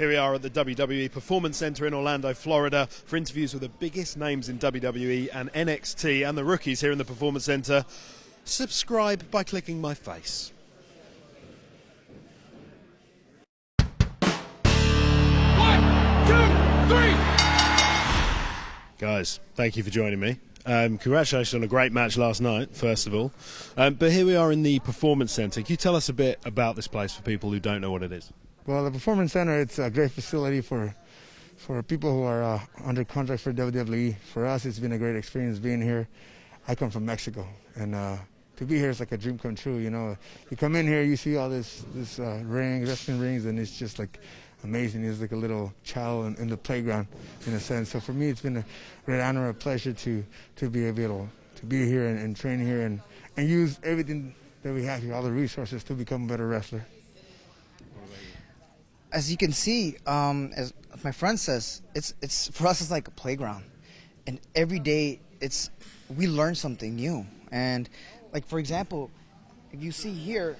Here we are at the WWE Performance Center in Orlando, Florida, for interviews with the biggest names in WWE and NXT and the rookies here in the Performance Center. Subscribe by clicking my face. One, two, three. Guys, thank you for joining me. Congratulations on a great match last night, first of all. But here we are in the Performance Center. Can you tell us a bit about this place for people who don't know what it is? Well, the Performance Center, it's a great facility for people who are under contract for WWE. For us, it's been a great experience being here. I come from Mexico, and to be here is like a dream come true. You know, you come in here, you see all this wrestling rings, and it's just like amazing. It's like a little child in the playground, in a sense. So for me, it's been a great honor, a pleasure to be able to be here and train here and use everything that we have here, all the resources, to become a better wrestler. As you can see, as my friend says, it's for us, it's like a playground, and every day we learn something new. And like, for example, if you see here,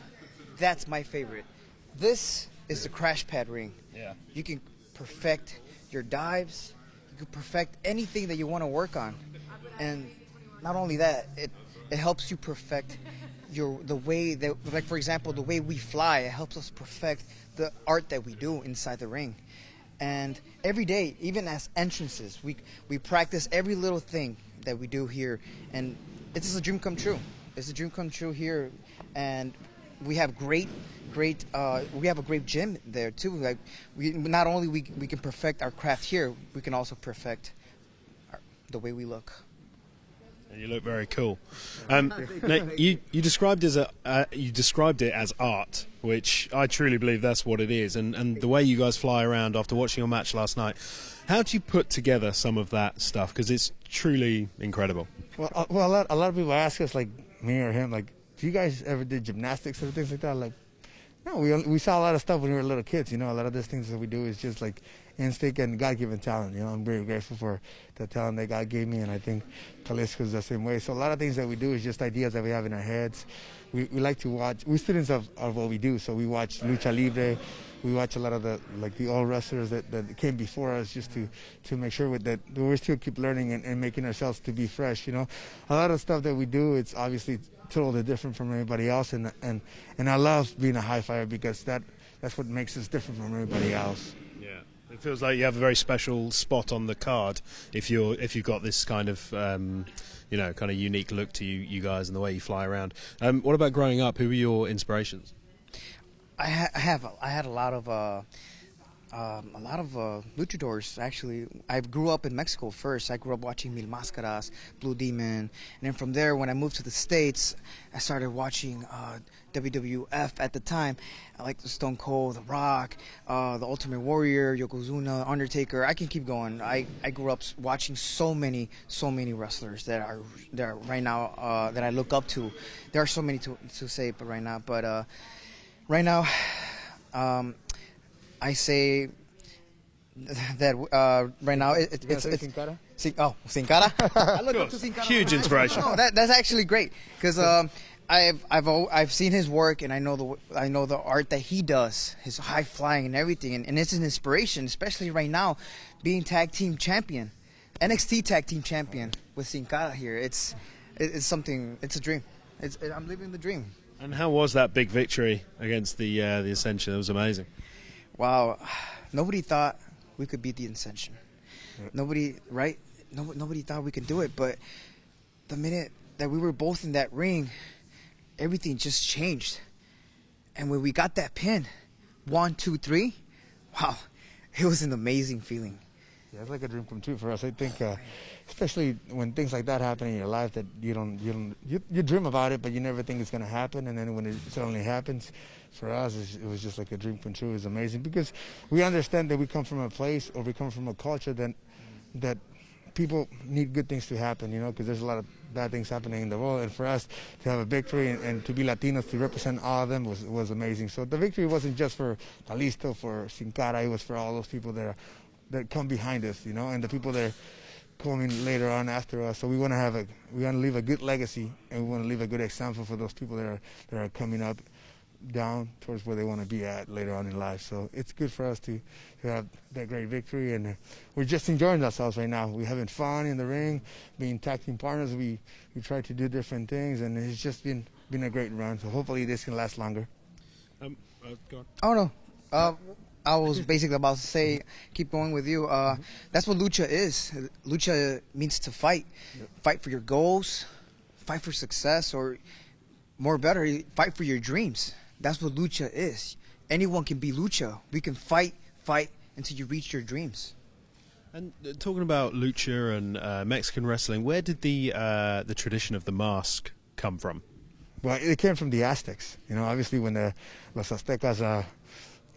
that's my favorite. This is the crash pad ring. Yeah. You can perfect your dives. You can perfect anything that you want to work on, and not only that, it helps you perfect the way that, like, for example, the way we fly. It helps us perfect the art that we do inside the ring. And every day, even as entrances, we practice every little thing that we do here, and it's just a dream come true. It's a dream come true here, and we have we have a great gym there too. Like, not only we can perfect our craft here, we can also perfect the way we look. You look very cool. Now, you described it as art, which I truly believe that's what it is. And the way you guys fly around after watching your match last night, how do you put together some of that stuff? Because it's truly incredible. Well, a lot of people ask us, like me or him, like, do you guys ever did gymnastics or things like that? Like, no, we saw a lot of stuff when we were little kids. You know, a lot of these things that we do is just like instinct and God-given talent. You know, I'm very grateful for the talent that God gave me, and I think Kalisco's the same way. So a lot of things that we do is just ideas that we have in our heads. We like to watch. We're students of what we do, so we watch lucha libre. We watch a lot of the old wrestlers that came before us, just to make sure that we still keep learning and making ourselves to be fresh. You know, a lot of stuff that we do, it's obviously totally different from everybody else, and I love being a high flyer because that's what makes us different from everybody else. Yeah, it feels like you have a very special spot on the card if you've got this kind of kind of unique look to you guys and the way you fly around. What about growing up? Who were your inspirations? I had a lot of luchadors, actually. I grew up in Mexico first. I grew up watching Mil Máscaras, Blue Demon, and then from there, when I moved to the States, I started watching WWF at the time. I liked Stone Cold, The Rock, The Ultimate Warrior, Yokozuna, Undertaker. I can keep going. I grew up watching so many wrestlers that are right now that I look up to. There are so many to say, but right now, I say that right now it's Sin Cara? Sin Cara. I look up to Sin Cara. Huge inspiration. No, that's actually great because I've seen his work, and I know the art that he does, his high flying and everything, and it's an inspiration, especially right now, being tag team champion, NXT tag team champion with Sin Cara here. It's something. It's a dream. I'm living the dream. And how was that big victory against the Ascension? It was amazing. Wow, nobody thought we could beat the Ascension. Nobody, right? Nobody thought we could do it. But the minute that we were both in that ring, everything just changed. And when we got that pin, 1, 2, 3, wow, it was an amazing feeling. Yeah, it's like a dream come true for us. I think, especially when things like that happen in your life, that you dream about it, but you never think it's going to happen. And then when it suddenly happens, for us, it was just like a dream come true. It was amazing because we understand that we come from a place, or we come from a culture that people need good things to happen, you know, because there's a lot of bad things happening in the world. And for us to have a victory and to be Latinos, to represent all of them was amazing. So the victory wasn't just for Kalisto, for Sin Cara, it was for all those people that come behind us, you know, and the people that are coming later on after us. So we want to leave a good legacy, and we want to leave a good example for those people that are coming up down towards where they want to be at later on in life. So it's good for us to have that great victory, and we're just enjoying ourselves right now. We're having fun in the ring, being tag team partners. We try to do different things, and it's just been a great run. So hopefully this can last longer. Go on. Oh no. I was basically about to say, keep going with you. That's what lucha is. Lucha means to fight. Yep. Fight for your goals, fight for success, or more better, fight for your dreams. That's what lucha is. Anyone can be lucha. We can fight until you reach your dreams. And talking about lucha and Mexican wrestling, where did the tradition of the mask come from? Well, it came from the Aztecs. You know, obviously when los Aztecas,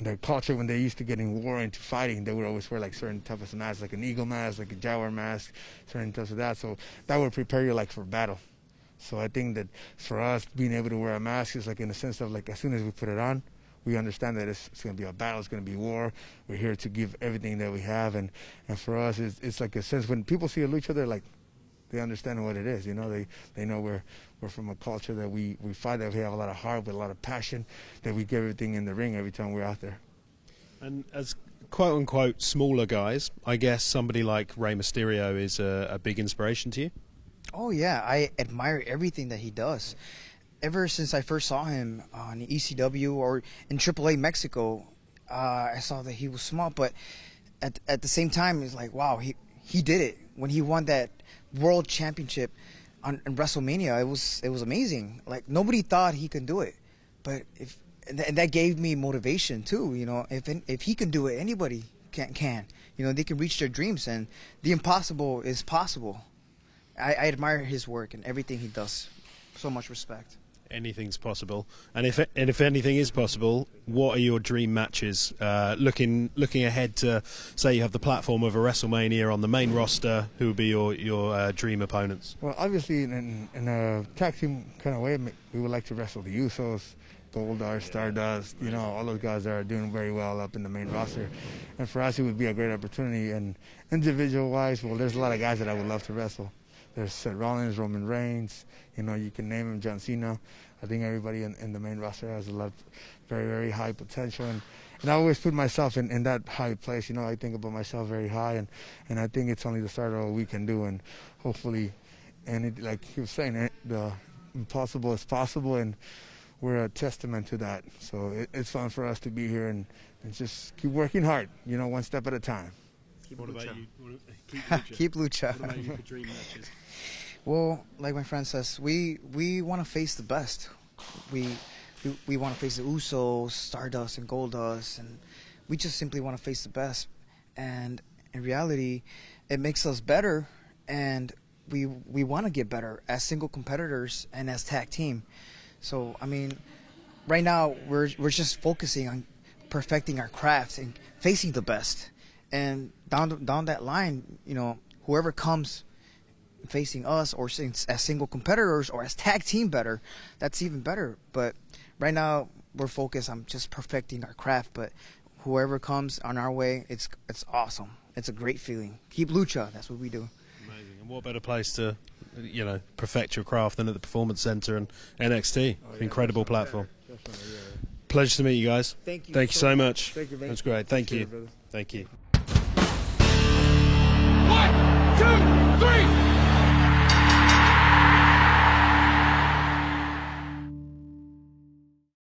their culture, when they used to get in war into fighting, they would always wear like certain types of masks, like an eagle mask, like a jaguar mask, certain types of that. So that would prepare you like for battle. So I think that for us, being able to wear a mask is like in the sense of like as soon as we put it on, we understand that it's going to be a battle, it's going to be war. We're here to give everything that we have, and for us, it's like a sense when people see a lucha, they're like, they understand what it is. You know, they know we're from a culture that we fight, that we have a lot of heart, with a lot of passion, that we give everything in the ring every time we're out there. And as quote-unquote smaller guys, I guess somebody like Rey Mysterio is a big inspiration to you? Oh yeah, I admire everything that he does. Ever since I first saw him on ECW or in AAA Mexico, I saw that he was small, but at the same time, it's like, wow, he did it. When he won that World Championship in WrestleMania, it was amazing. Like, nobody thought he could do it, but and that gave me motivation too. You know, if he can do it, anybody can. You know, they can reach their dreams, and the impossible is possible. I admire his work and everything he does. So much respect. Anything's possible, and if anything is possible, what are your dream matches? Looking ahead to, say, you have the platform of a WrestleMania on the main roster. Who would be your dream opponents? Well, obviously, in a tag team kind of way, we would like to wrestle the Usos, Goldust, Stardust. You know, all those guys are doing very well up in the main roster, and for us, it would be a great opportunity. And individual-wise, well, there's a lot of guys that I would love to wrestle. There's Seth Rollins, Roman Reigns, you know, you can name him, John Cena. I think everybody in the main roster has a lot of very, very high potential. And I always put myself in that high place. You know, I think about myself very high, and I think it's only the start of what we can do. And hopefully, like he was saying, the impossible is possible, and we're a testament to that. So it's fun for us to be here and just keep working hard, you know, one step at a time. What about you? Keep lucha. What about you for dream matches? Well, like my friend says, we want to face the best. We want to face the Usos, Stardust, and Goldust, and we just simply want to face the best. And in reality, it makes us better, and we want to get better as single competitors and as tag team. So I mean, right now we're just focusing on perfecting our craft and facing the best. And down that line, you know, whoever comes facing us, or as single competitors or as tag team better, that's even better. But right now we're focused on just perfecting our craft. But whoever comes on our way, it's awesome. It's a great feeling. Keep lucha. That's what we do. Amazing. And what better place to, you know, perfect your craft than at the Performance Center and NXT? Oh, yeah, incredible platform. Definitely, yeah. Pleasure to meet you guys. Thank you. Thank you so much. Thank you, man. That's great. Thank Appreciate you. it, brother. Thank you. 1, 2, 3.